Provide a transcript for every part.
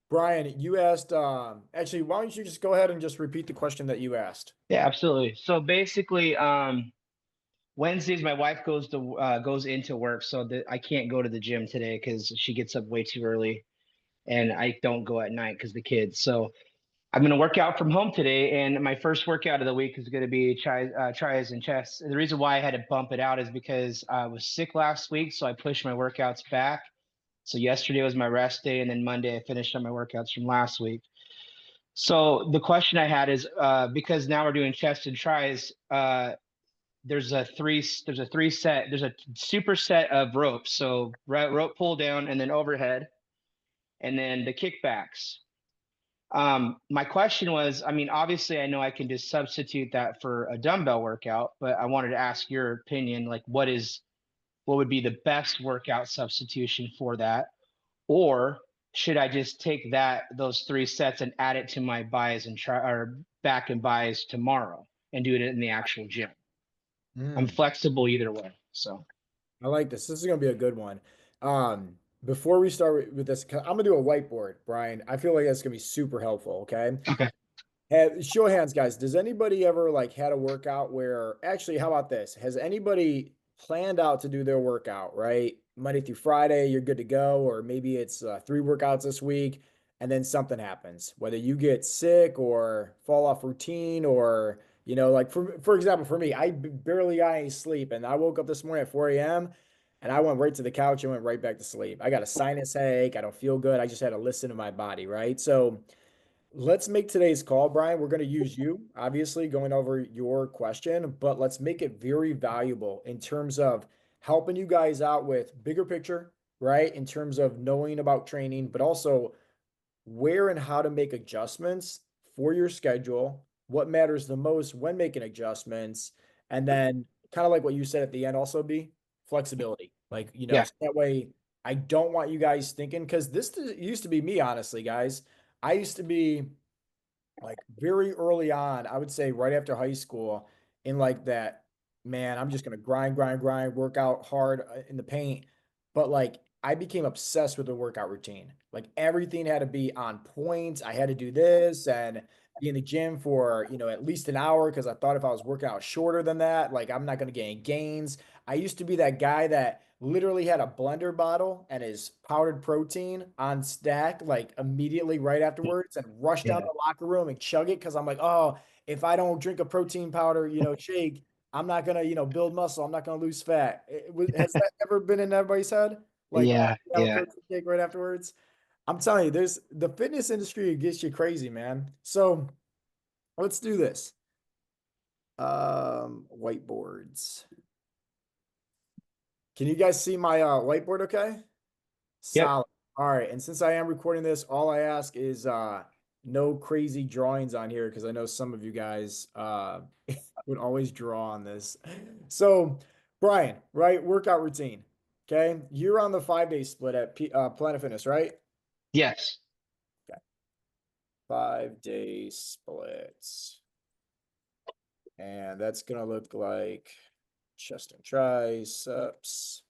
Brian, you asked, actually, why don't you just go ahead and just repeat the question that you asked? Yeah, absolutely. So basically, Wednesdays my wife goes into work, so that I can't go to the gym today because she gets up way too early, and I don't go at night because the kids. So I'm gonna work out from home today, and my first workout of the week is gonna be tries and chest. And the reason why I had to bump it out is because I was sick last week, so I pushed my workouts back. So yesterday was my rest day, and then Monday I finished up my workouts from last week. So the question I had is because now we're doing chest and tries. There's a super set of ropes. So rope pull down and then overhead, and then the kickbacks. My question was, I mean, obviously, I know I can just substitute that for a dumbbell workout, but I wanted to ask your opinion, like what would be the best workout substitution for that? Or should I just take those three sets and add it to my buys and try or back and buys tomorrow and do it in the actual gym? I'm Hmm. flexible either way. So I like this. This is gonna be a good one. Before we start with this, I'm gonna do a whiteboard, Brian. I feel like that's gonna be super helpful. Okay. okay. Show of hands, guys. Does anybody ever like had a workout where actually, how about this? Has anybody planned out to do their workout, right? Monday through Friday, you're good to go, or maybe it's three workouts this week, and then something happens, whether you get sick or fall off routine, or like for example, for me, I barely got any sleep, and I woke up this morning at 4 a.m. and I went right to the couch and went right back to sleep. I got a sinus headache. I don't feel good. I just had to listen to my body, right? So. Let's make today's call, Brian. We're going to use you, obviously, going over your question, but let's make it very valuable in terms of helping you guys out with bigger picture, right? In terms of knowing about training, but also where and how to make adjustments for your schedule, what matters the most when making adjustments, and then kind of like what you said at the end, also be flexibility. Like, Yeah. so that way I don't want you guys thinking, because this used to be me, honestly, guys. I used to be like very early on, I would say right after high school, in like that, man, I'm just gonna grind, work out hard in the paint. But like I became obsessed with the workout routine. Like everything had to be on point. I had to do this and be in the gym for, at least an hour because I thought if I was working out shorter than that, like I'm not gonna get any gains. I used to be that guy that literally had a blender bottle and his powdered protein on stack like immediately right afterwards and rush down Yeah. the locker room and chug it because I'm like, oh, if I don't drink a protein powder, shake, I'm not gonna, build muscle. I'm not gonna lose fat. Has that ever been in everybody's head? Like, oh, Yeah. have a Yeah. protein shake right afterwards. I'm telling you, there's the fitness industry gets you crazy, man. So let's do this. Whiteboards. Can you guys see my whiteboard okay? Yep. Solid. All right. And since I am recording this, all I ask is no crazy drawings on here because I know some of you guys would always draw on this. So, Brian, right? Workout routine. Okay. You're on the 5 day split at Planet Fitness, right? Yes. Okay. 5 day splits. And that's going to look like chest and triceps,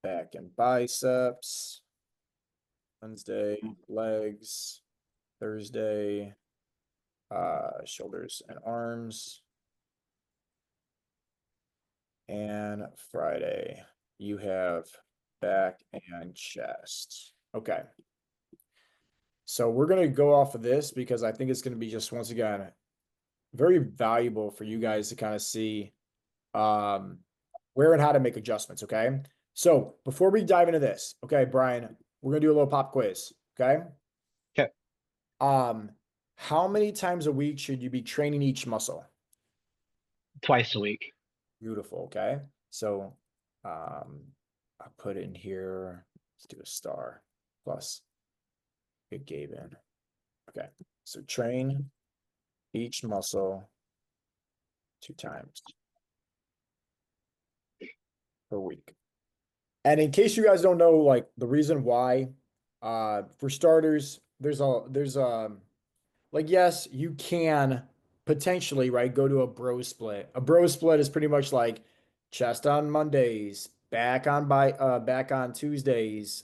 back and biceps. Wednesday, legs. Thursday, shoulders and arms. And Friday, you have back and chest. Okay. So we're going to go off of this because I think it's going to be just once again very valuable for you guys to kind of see um, where and how to make adjustments. Okay. So before we dive into this, okay, Brian, we're going to do a little pop quiz. Okay. Okay. Um, how many times a week should you be training each muscle? Twice a week. Beautiful. Okay. So I'll put in here. Let's do a star plus it gave in. Okay. So train each muscle 2 times per week. And in case you guys don't know, like the reason why, for starters, there's like, yes, you can potentially, right, go to a bro split. A bro split is pretty much like chest on Mondays, back on Tuesdays,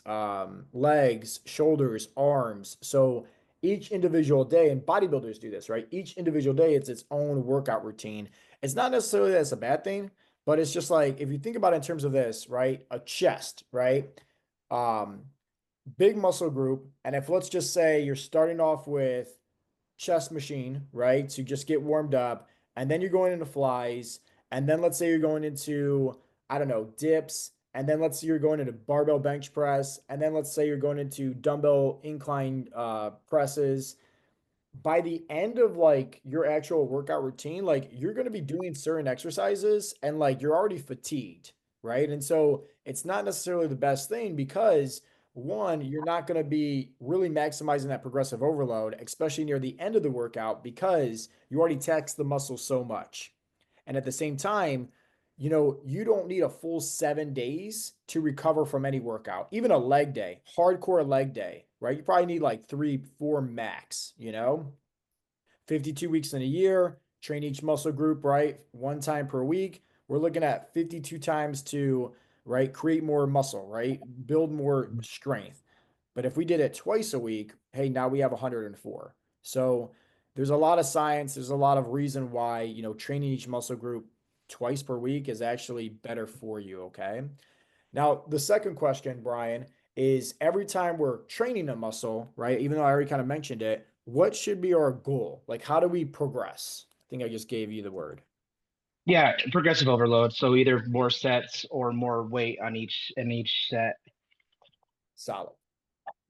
legs, shoulders, arms. So each individual day, and bodybuilders do this, right? Each individual day, it's its own workout routine. It's not necessarily that it's a bad thing, but it's just like if you think about it in terms of this, right? A chest, right? Um, Big muscle group. And if let's just say you're starting off with chest machine, right? To just get warmed up, and then you're going into flies, and then let's say you're going into, I don't know, dips, and then let's say you're going into barbell bench press, and then let's say you're going into dumbbell incline presses. By the end of like your actual workout routine, like you're going to be doing certain exercises and like you're already fatigued, right? And so it's not necessarily the best thing because one, you're not going to be really maximizing that progressive overload, especially near the end of the workout because you already taxed the muscle so much. And at the same time, you don't need a full 7 days to recover from any workout, even a leg day, hardcore leg day, right? You probably need like 3, 4 max. 52 weeks in a year, train each muscle group, right? One time per week. We're looking at 52 times to, right, create more muscle, right? Build more strength. But if we did it twice a week, hey, now we have 104. So there's a lot of science, there's a lot of reason why, training each muscle group twice per week is actually better for you, okay? Now, the second question, Brian, is every time we're training a muscle, right? Even though I already kind of mentioned it, what should be our goal? Like, how do we progress? I think I just gave you the word. Yeah, progressive overload. So either more sets or more weight on each set. Solid.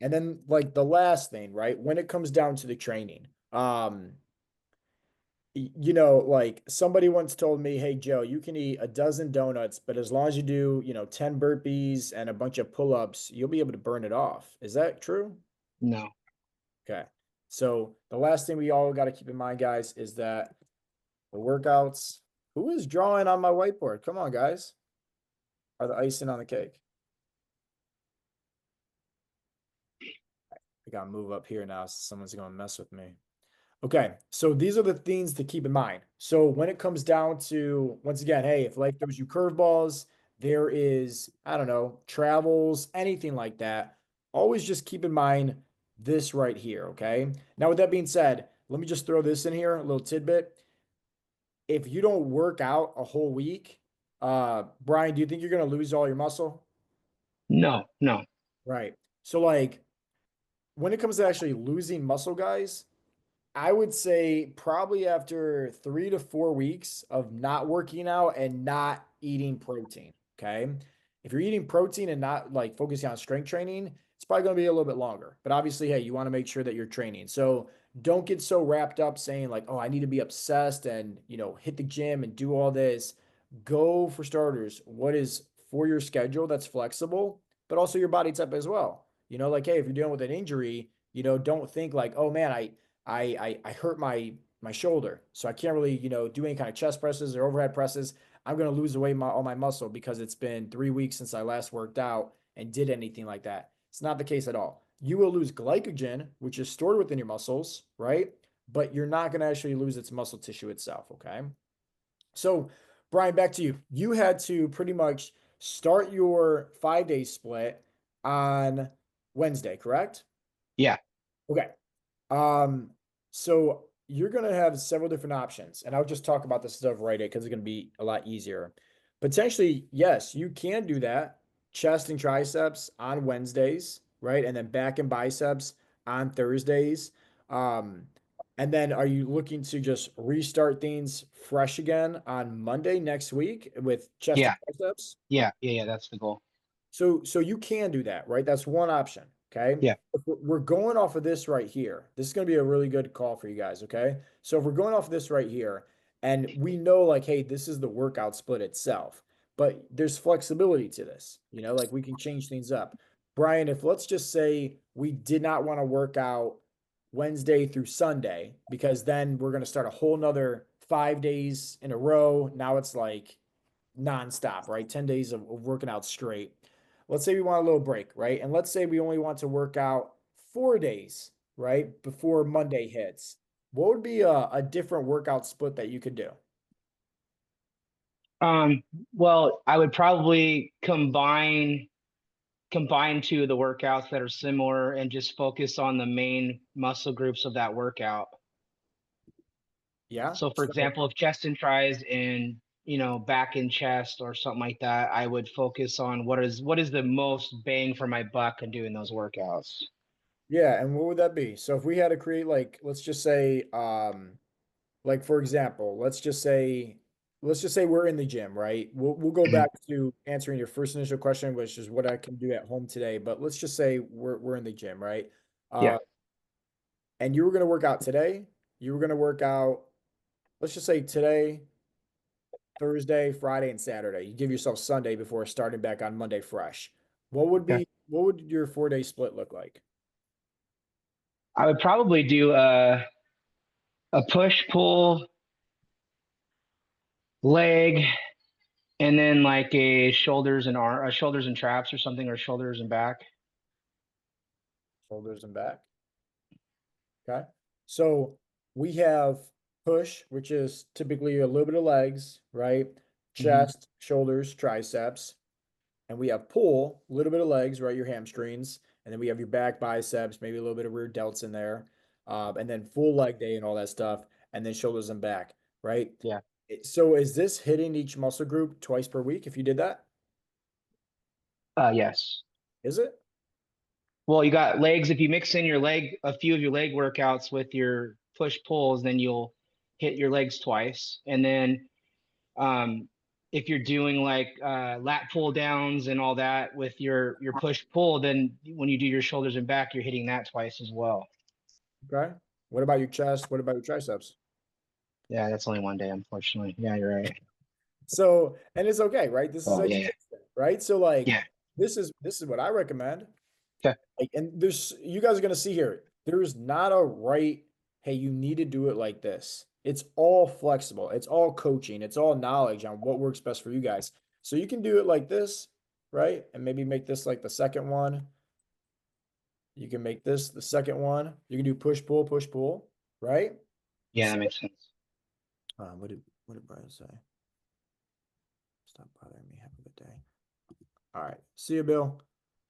And then, like, the last thing, right? When it comes down to the training, like somebody once told me, hey, Joe, you can eat a dozen donuts, but as long as you do, 10 burpees and a bunch of pull-ups, you'll be able to burn it off. Is that true? No. Okay. So the last thing we all got to keep in mind, guys, is that the workouts. Who is drawing on my whiteboard? Come on, guys. Are the icing on the cake? I got to move up here now. So someone's going to mess with me. Okay. So these are the things to keep in mind. So when it comes down to, once again, hey, if life throws you curveballs, there is, I don't know, travels, anything like that. Always just keep in mind this right here. Okay. Now, with that being said, let me just throw this in here, a little tidbit. If you don't work out a whole week, Brian, do you think you're going to lose all your muscle? No, no. Right. So, like, when it comes to actually losing muscle, guys, I would say probably after 3 to 4 weeks of not working out and not eating protein. Okay. If you're eating protein and not like focusing on strength training, it's probably going to be a little bit longer. But obviously, hey, you want to make sure that you're training. So don't get so wrapped up saying, like, oh, I need to be obsessed and, hit the gym and do all this. Go for starters. What is for your schedule that's flexible, but also your body type as well. Like, hey, if you're dealing with an injury, don't think like, oh man, I hurt my shoulder, so I can't really do any kind of chest presses or overhead presses. I'm gonna lose away all my muscle because it's been 3 weeks since I last worked out and did anything like that. It's not the case at all. You will lose glycogen, which is stored within your muscles, right? But you're not gonna actually lose its muscle tissue itself. Okay. So, Brian, back to you. You had to pretty much start your 5 day split on Wednesday, correct? Yeah. Okay. Um, so you're gonna have several different options, and I'll just talk about this stuff right because it's gonna be a lot easier. Potentially, yes, you can do that. Chest and triceps on Wednesdays, right? And then back and biceps on Thursdays. Um, and then are you looking to just restart things fresh again on Monday next week with chest and Yeah. triceps? Yeah. That's the goal. So you can do that, right? That's one option. Okay. Yeah. If we're going off of this right here. This is going to be a really good call for you guys. Okay. So if we're going off of this right here, and we know like, hey, this is the workout split itself, but there's flexibility to this, like we can change things up. Brian, if let's just say we did not want to work out Wednesday through Sunday, because then we're going to start a whole nother 5 days in a row. Now it's like nonstop, right? 10 days of working out straight. Let's say we want a little break, right? And let's say we only want to work out 4 days, right? Before Monday hits. What would be a different workout split that you could do? Um, well, I would probably combine two of the workouts that are similar and just focus on the main muscle groups of that workout. Yeah. So for So example, if chest and tries and back and chest or something like that, I would focus on what is the most bang for my buck in doing those workouts. yeah, and what would that be? So if we had to create like, let's just say, like for example, let's just say we're in the gym, right? We'll go Mhm. back to answering your first initial question, which is what I can do at home today. But let's just say we're in the gym, right? Yeah. Uh, and you were gonna work out today. You were gonna work out, let's just say today, Thursday, Friday, and Saturday. You give yourself Sunday before starting back on Monday fresh. Okay. What would your 4 day split look like? I would probably do a push pull leg and then like a shoulders and traps or something, or shoulders and back. Shoulders and back. Okay. So we have push, which is typically a little bit of legs, right? Hmm. Chest, shoulders, triceps. And we have pull, a little bit of legs, right? Your hamstrings. And then we have your back, biceps, maybe a little bit of rear delts in there. And then full leg day and all that stuff. And then shoulders and back, right? Yeah. So is this hitting each muscle group twice per week if you did that? Yes. Is it? Well, you got legs. If you mix in a few of your leg workouts with your push pulls, then you'll hit your legs twice. And then um, if you're doing like lat pull downs and all that with your push pull, then when you do your shoulders and back, you're hitting that twice as well. Okay. What about your chest? What about your triceps? Yeah, that's only one day, unfortunately. Yeah, you're right. So, and it's okay, right? This is Oh a yeah, right? So like yeah. this is what I recommend. Okay. Like, and there's you guys are gonna see here, there's not a right, hey, you need to do it like this. It's all flexible, it's all coaching, it's all knowledge on what works best for you guys. So you can do it like this, right? And maybe make this like the second one. You can make this the second one. You can do push, pull, right? Yeah, So, that makes sense. what did Brian say? Stop bothering me. Have a good day. All right. See you, Bill.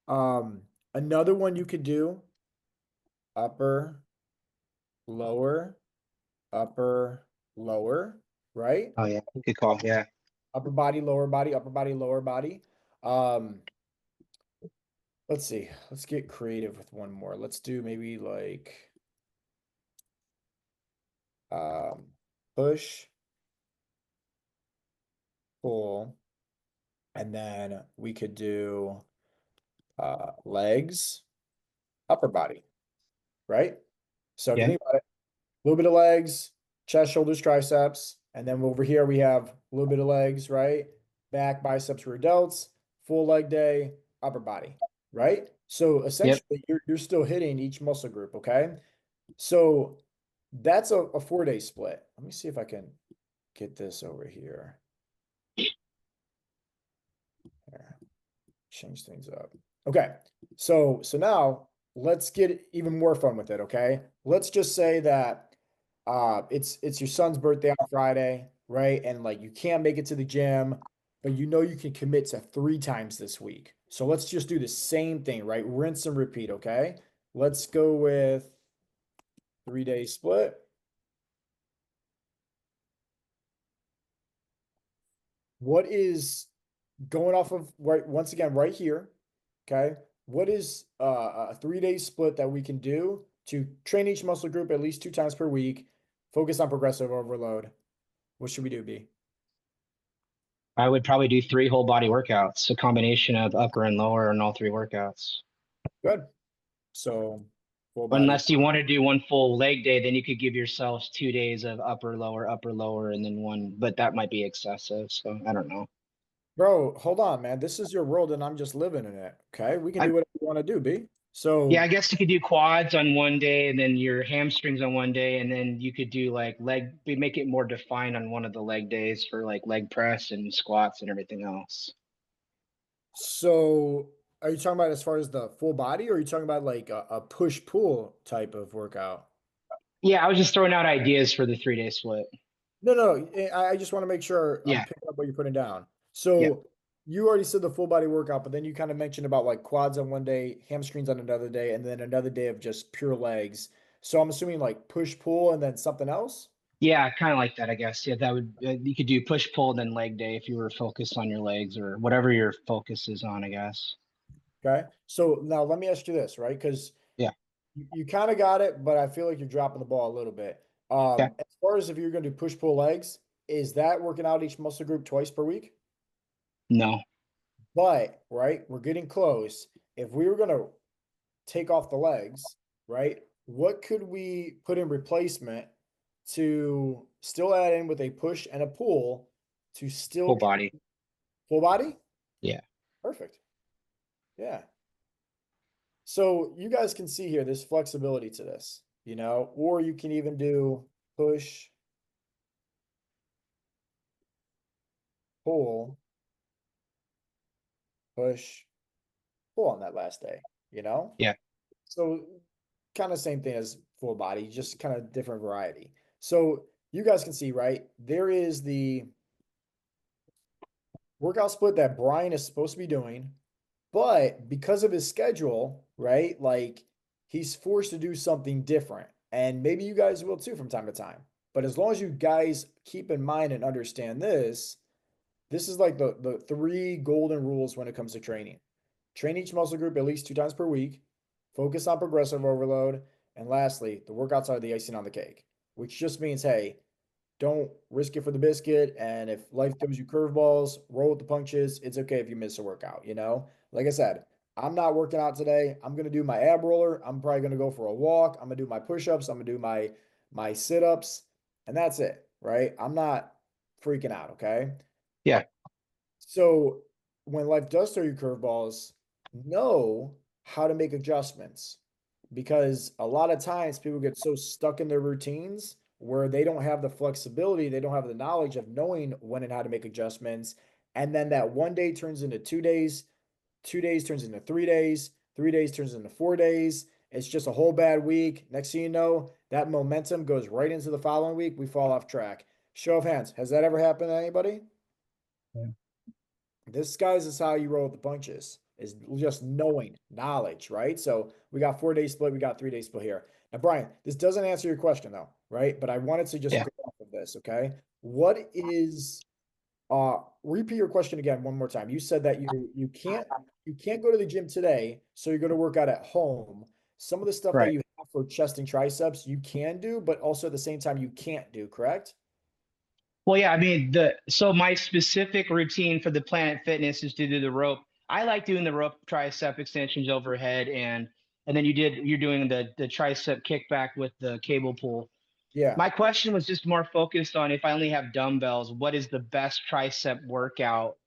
Um, Another one you could do upper, lower, upper, lower, right? Oh yeah, good call. Yeah. Upper body, lower body, upper body, lower body. Um, let's see. Let's get creative with one more. Let's do maybe like um push, pull, and then we could do legs, upper body, right? So if you Yeah. think about it, a little bit of legs, chest, shoulders, triceps. And then over here, we have a little bit of legs, right? Back, biceps, rear delts, full leg day, upper body, right? So Yep. essentially, you're still hitting each muscle group, okay? So that's a 4 day split. Let me see if I can get this over here. Here, change things up. Okay. So now let's get even more fun with it, okay? Let's just say that it's your son's birthday on Friday, right? And like you can't make it to the gym, but you know you can commit to 3 times this week. So let's just do the same thing, right? Rinse and repeat, okay? Let's go with 3 day split. What is going off of right once again right here, okay? What is a 3 day split that we can do to train each muscle group at least 2 times per week, focus on progressive overload? What should we do, B? I would probably do three whole body workouts, a combination of upper and lower and all three workouts. Good. So full body. Unless you want to do one full leg day, then you could give yourselves 2 days of upper, lower, and then one, but that might be excessive. So I don't know. Bro, hold on, man. This is your world and I'm just living in it. Okay. We can I do whatever we want to do, B. Yeah, I So, guess you could do quads on one day and then your hamstrings on one day, and then you could do like make it more defined on one of the leg days for like leg press and squats and everything else. so are you talking about as far as the full body or are you talking about like a push-pull type of workout? Yeah, I was just throwing out ideas for the 3 day split. No, no, I just want to make sure I'm Yeah, picking up what you're putting down. yeah, So you already said the full body workout, but then you kind of mentioned about like quads on one day, hamstrings on another day, and then another day of just pure legs. So I'm assuming like push pull and then something else. yeah, kind of like that, I guess. Yeah, that would you could do push pull then leg day if you were focused on your legs or whatever your focus is on, I guess. Okay. So now let me ask you this, right? Because Yeah. you kind of got it, but I feel like you're dropping the ball a little bit. Okay. As far as if you're going to do push pull legs, is that working out each muscle group twice per week? No. But right, we're getting close. If we were going to take off the legs, right? What could we put in replacement to still add in with a push and a pull to still Full keep body. full body? Yeah. Perfect. Yeah. So you guys can see here, there's flexibility to this, or you can even do push, pull, push, pull on that last day, you know? Yeah. So kind of same thing as full body, just kind of different variety. So you guys can see, right? There is the workout split that Brian is supposed to be doing, but because of his schedule, right? Like he's forced to do something different. And maybe you guys will too from time to time. But as long as you guys keep in mind and understand this, this is like the three golden rules when it comes to training. Train each muscle group at least 2 times per week, focus on progressive overload, and lastly, the workouts are the icing on the cake, which just means, hey, don't risk it for the biscuit. And if life throws you curveballs, roll with the punches. It's okay if you miss a workout. Like I said, I'm not working out today. I'm gonna do my ab roller. I'm probably gonna go for a walk. I'm gonna do my push-ups. I'm gonna do my sit-ups, and that's it, right? I'm not freaking out, okay? Yeah. So when life does throw you curveballs, know how to make adjustments because a lot of times people get so stuck in their routines where they don't have the flexibility, they don't have the knowledge of knowing when and how to make adjustments. And then that one day turns into 2 days, 2 days turns into 3 days, 3 days turns into 4 days. It's just a whole bad week. Next thing you know, that momentum goes right into the following week. We fall off track. Show of hands. Has that ever happened to anybody? Yeah. This, guys, is how you roll with the punches, is just knowing knowledge, right? So we got 4 day split, we got 3 day split here. Now, Brian, this doesn't answer your question though, right? But I wanted to just Yeah. go off of this, okay? What is repeat your question again one more time. You said that you can't go to the gym today, so you're going to work out at home. Some of the stuff that Right. you have for chest and triceps you can do, but also at the same time you can't do, correct? Well, yeah, I mean the so my specific routine for the Planet Fitness is to do the rope. I like doing the rope tricep extensions overhead and then you're doing the tricep kickback with the cable pull. Yeah. My question was just more focused on if I only have dumbbells, what is the best tricep workout?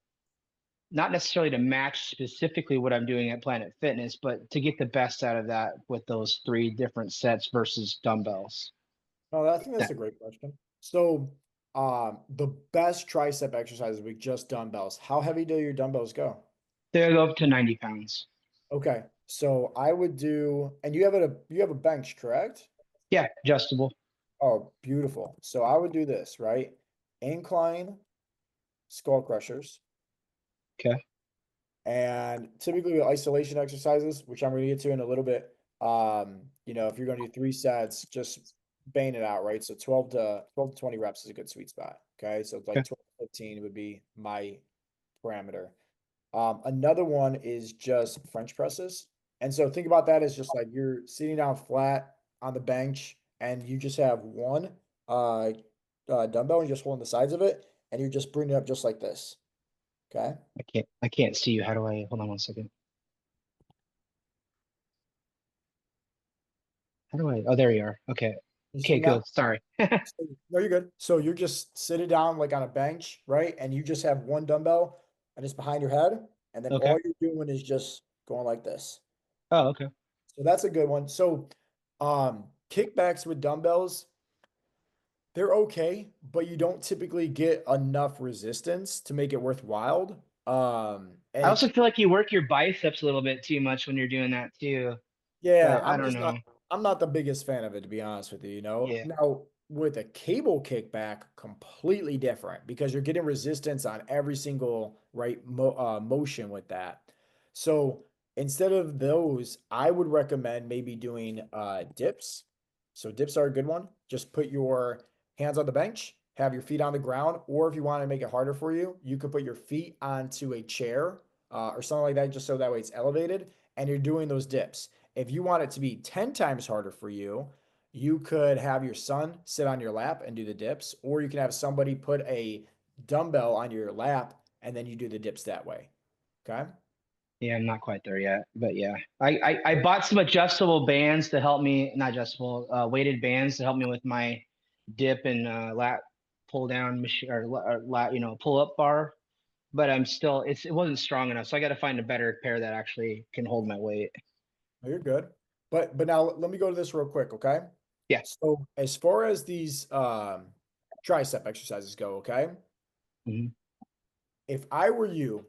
Not necessarily to match specifically what I'm doing at Planet Fitness, but to get the best out of that with those three different sets versus dumbbells. Oh, I think that's That a great question. So, the best tricep exercises with just dumbbells. How heavy do your dumbbells go? they go up to 90 pounds. Okay, so I would do, and you have a bench, correct? Yeah, adjustable. Oh, beautiful. So I would do this, right? Incline skull crushers, Okay. and typically with isolation exercises, which I'm going to get to in a little bit. If you're going to do 3 sets, just bang it out, right? So 12 to 20 reps is a good sweet spot. Okay, so it's like Okay. 12 to 15 would be my parameter. Another one is just French presses. And so think about that as just like you're sitting down flat on the bench and you just have one uh, dumbbell and you're just holding the sides of it and you're just bringing it up just like this. Okay. I can't see you. How do I hold on one second? How do I oh there you are. Okay. You see Okay, me now? good. Sorry. No, you're good. So you're just sitting down like on a bench, right? And you just have one dumbbell and it's behind your head. And then Okay. all you're doing is just going like this. Oh, okay. So that's a good one. So kickbacks with dumbbells, they're okay, but you don't typically get enough resistance to make it worthwhile. I And also feel like you work your biceps a little bit too much when you're doing that too. yeah, But I don't know. I'm not the biggest fan of it, to be honest with you, Yeah. Now, with a cable kickback, completely different because you're getting resistance on every single motion with that. So instead of those, I would recommend maybe doing dips. So dips are a good one. Just put your hands on the bench, have your feet on the ground, or if you want to make it harder for you, you could put your feet onto a chair or something like that, just so that way it's elevated and you're doing those dips. If you want it to be 10 times harder for you, you could have your son sit on your lap and do the dips, or you can have somebody put a dumbbell on your lap and then you do the dips that way. Okay. Yeah, I'm not quite there yet, but yeah, I bought some adjustable bands to help me, not adjustable, weighted bands to help me with my dip and lat pull down machine or lat, pull up bar. But I'm still, it wasn't strong enough, so I got to find a better pair that actually can hold my weight. No, you're good. But now let me go to this real quick, okay? Yeah. So as far as these tricep exercises go, okay? Hmm. If I were you,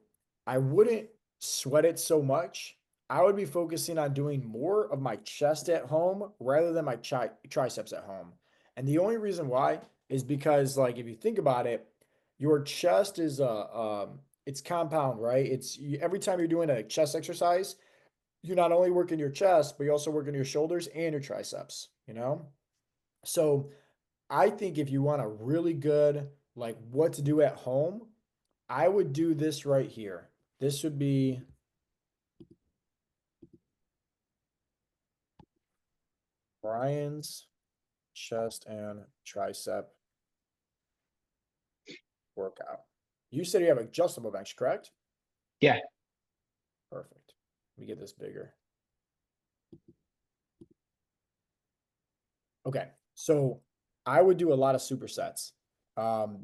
I wouldn't sweat it so much. I would be focusing on doing more of my chest at home rather than my triceps at home. And the only reason why is because, like, if you think about it, your chest is it's compound, right? Every time you're doing a chest exercise, you're not only working your chest, but you're also working your shoulders and your triceps, you know? So I think if you want a really good, like, what to do at home, I would do this right here. This would be Brian's chest and tricep workout. You said you have adjustable bench, correct? Yeah. Perfect. Let me get this bigger. Okay. So I would do a lot of supersets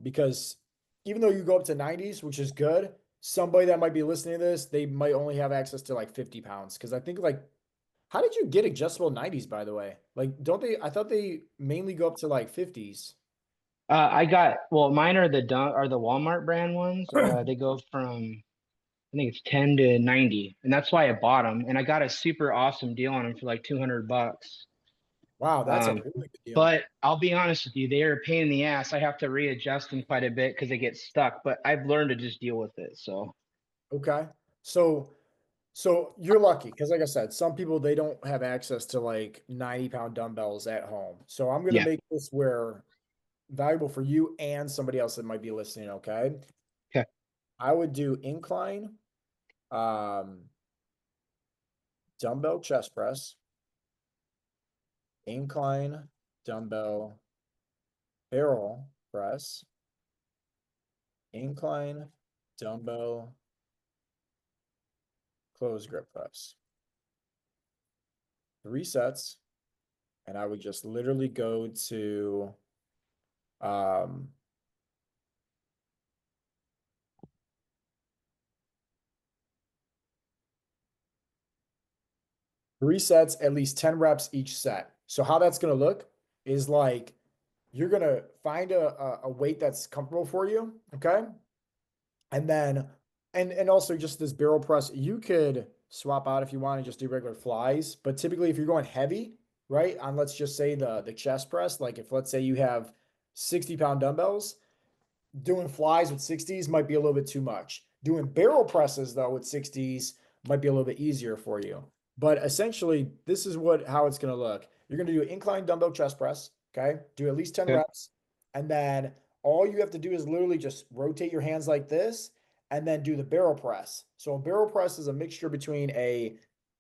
because even though you go up to 90s, which is good, somebody that might be listening to this, they might only have access to like 50 pounds. Because I think, like, how did you get adjustable 90s, by the way? Like, don't they? I thought they mainly go up to like 50s. I got, well, mine are the Walmart brand ones. They go from, I think it's 10 to 90, and that's why I bought them. And I got a super awesome deal on them for like 200 bucks. Wow, that's a Um, really good deal. but I'll be honest with you, they are a pain in the ass. I have to readjust them quite a bit because they get stuck, but I've learned to just deal with it. So Okay. So so you're lucky because, like I said, some people they don't have access to like 90-pound dumbbells at home. So I'm gonna yeah. make this where valuable for you and somebody else that might be listening, okay? Okay. I would do incline, um, dumbbell chest press, incline dumbbell barrel press, incline dumbbell close grip press. 3 sets, and I would just literally go to um 3 sets, at least 10 reps each set. So how that's going to look is like you're going to find a weight that's comfortable for you, okay? And then and also just this barrel press, you could swap out if you want and just do regular flies, but typically if you're going heavy, right, on let's just say the chest press, like if let's say you have 60-pound dumbbells, doing flies with 60s might be a little bit too much. Doing barrel presses though with 60s might be a little bit easier for you. But essentially, this is what how it's going to look. You're going to do an incline dumbbell chest press, okay? Do at least 10 Okay. reps, and then all you have to do is literally just rotate your hands like this and then do the barrel press. So a barrel press is a mixture between a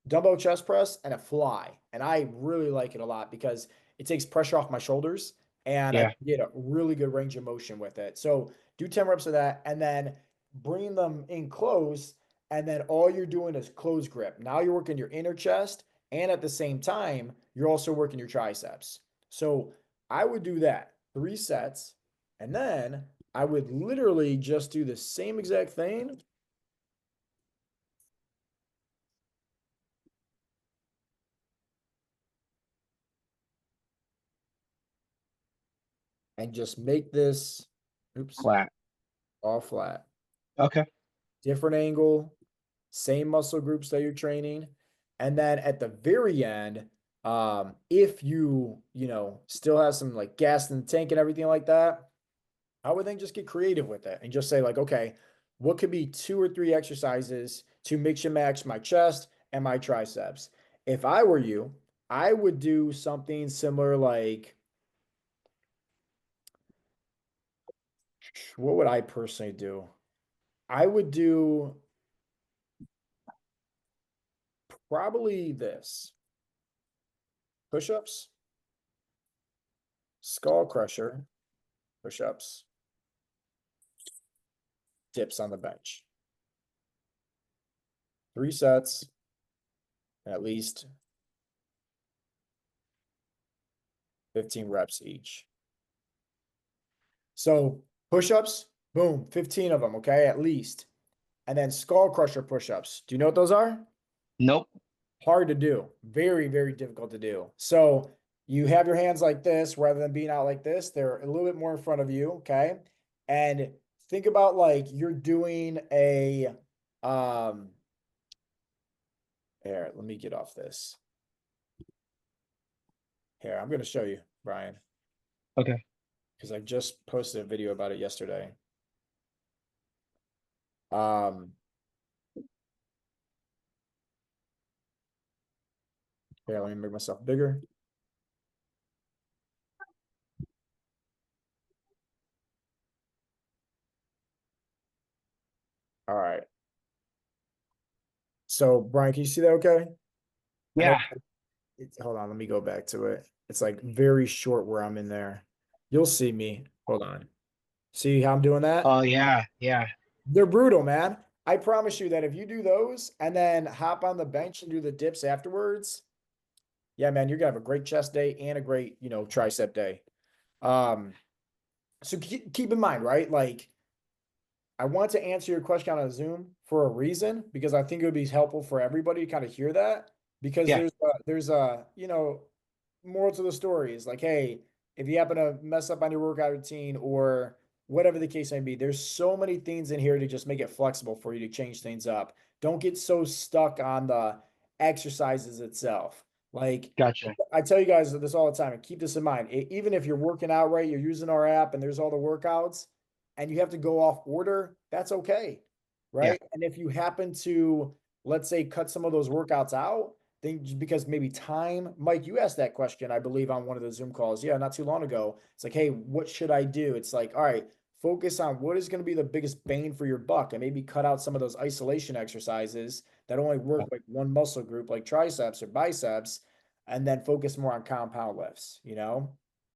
dumbbell chest press and a fly. And I really like it a lot because it takes pressure off my shoulders and I Yeah. can get a really good range of motion with it. So do 10 reps of that and then bring them in close. And then all you're doing is close grip. Now you're working your inner chest. And at the same time, you're also working your triceps. So I would do that 3 sets. And then I would literally just do the same exact thing and just make this, oops, Flat. all flat. Okay. Different angle, same muscle groups that you're training. And then at the very end, If still have some like gas in the tank and everything like that, I would then just get creative with it and just say like, okay, what could be 2 or 3 exercises to mix and match my chest and my triceps? If I were you, I would do something similar like, what would I personally do? I would do probably this: push-ups, skull crusher, push-ups, dips on the bench. 3 sets, at least 15 reps each. So push-ups, boom, 15 of them, okay, at least. And then skull crusher push-ups. Do you know what those are? Nope. Hard to do. Very, very difficult to do. So you have your hands like this rather than being out like this. They're a little bit more in front of you, okay? And think about like you're doing a here, let me get off this. Here, I'm gonna show you, Brian, Okay. because I just posted a video about it yesterday. Um, Here, let me make myself bigger. All right. So, Brian, can you see that okay? I know Yeah. hold on, let me go back to it. It's like very short where I'm in there. You'll see me. Hold on. See how I'm doing that? Oh yeah. Yeah. They're brutal, man. I promise you that if you do those and then hop on the bench and do the dips afterwards, yeah, man, you're gonna have a great chest day and a great, tricep day. Um, so keep in mind, right? Like I want to answer your question on Zoom for a reason because I think it would be helpful for everybody to kind of hear that because Yeah. there's moral to the story is like, hey, if you happen to mess up on your workout routine or whatever the case may be, there's so many things in here to just make it flexible for you to change things up. Don't get so stuck on the exercises itself. Like Gotcha. I tell you guys this all the time and keep this in mind. Even if you're working out right, you're using our app and there's all the workouts and you have to go off order, that's okay. Yeah. Right. And if you happen to, let's say, cut some of those workouts out, then because maybe time, Mike, you asked that question, I believe, on one of the Zoom calls. Yeah, not too long ago. It's like, hey, what should I do? It's like, all right, focus on what is going to be the biggest bang for your buck and maybe cut out some of those isolation exercises that only work like one muscle group, like triceps or biceps, and then focus more on compound lifts,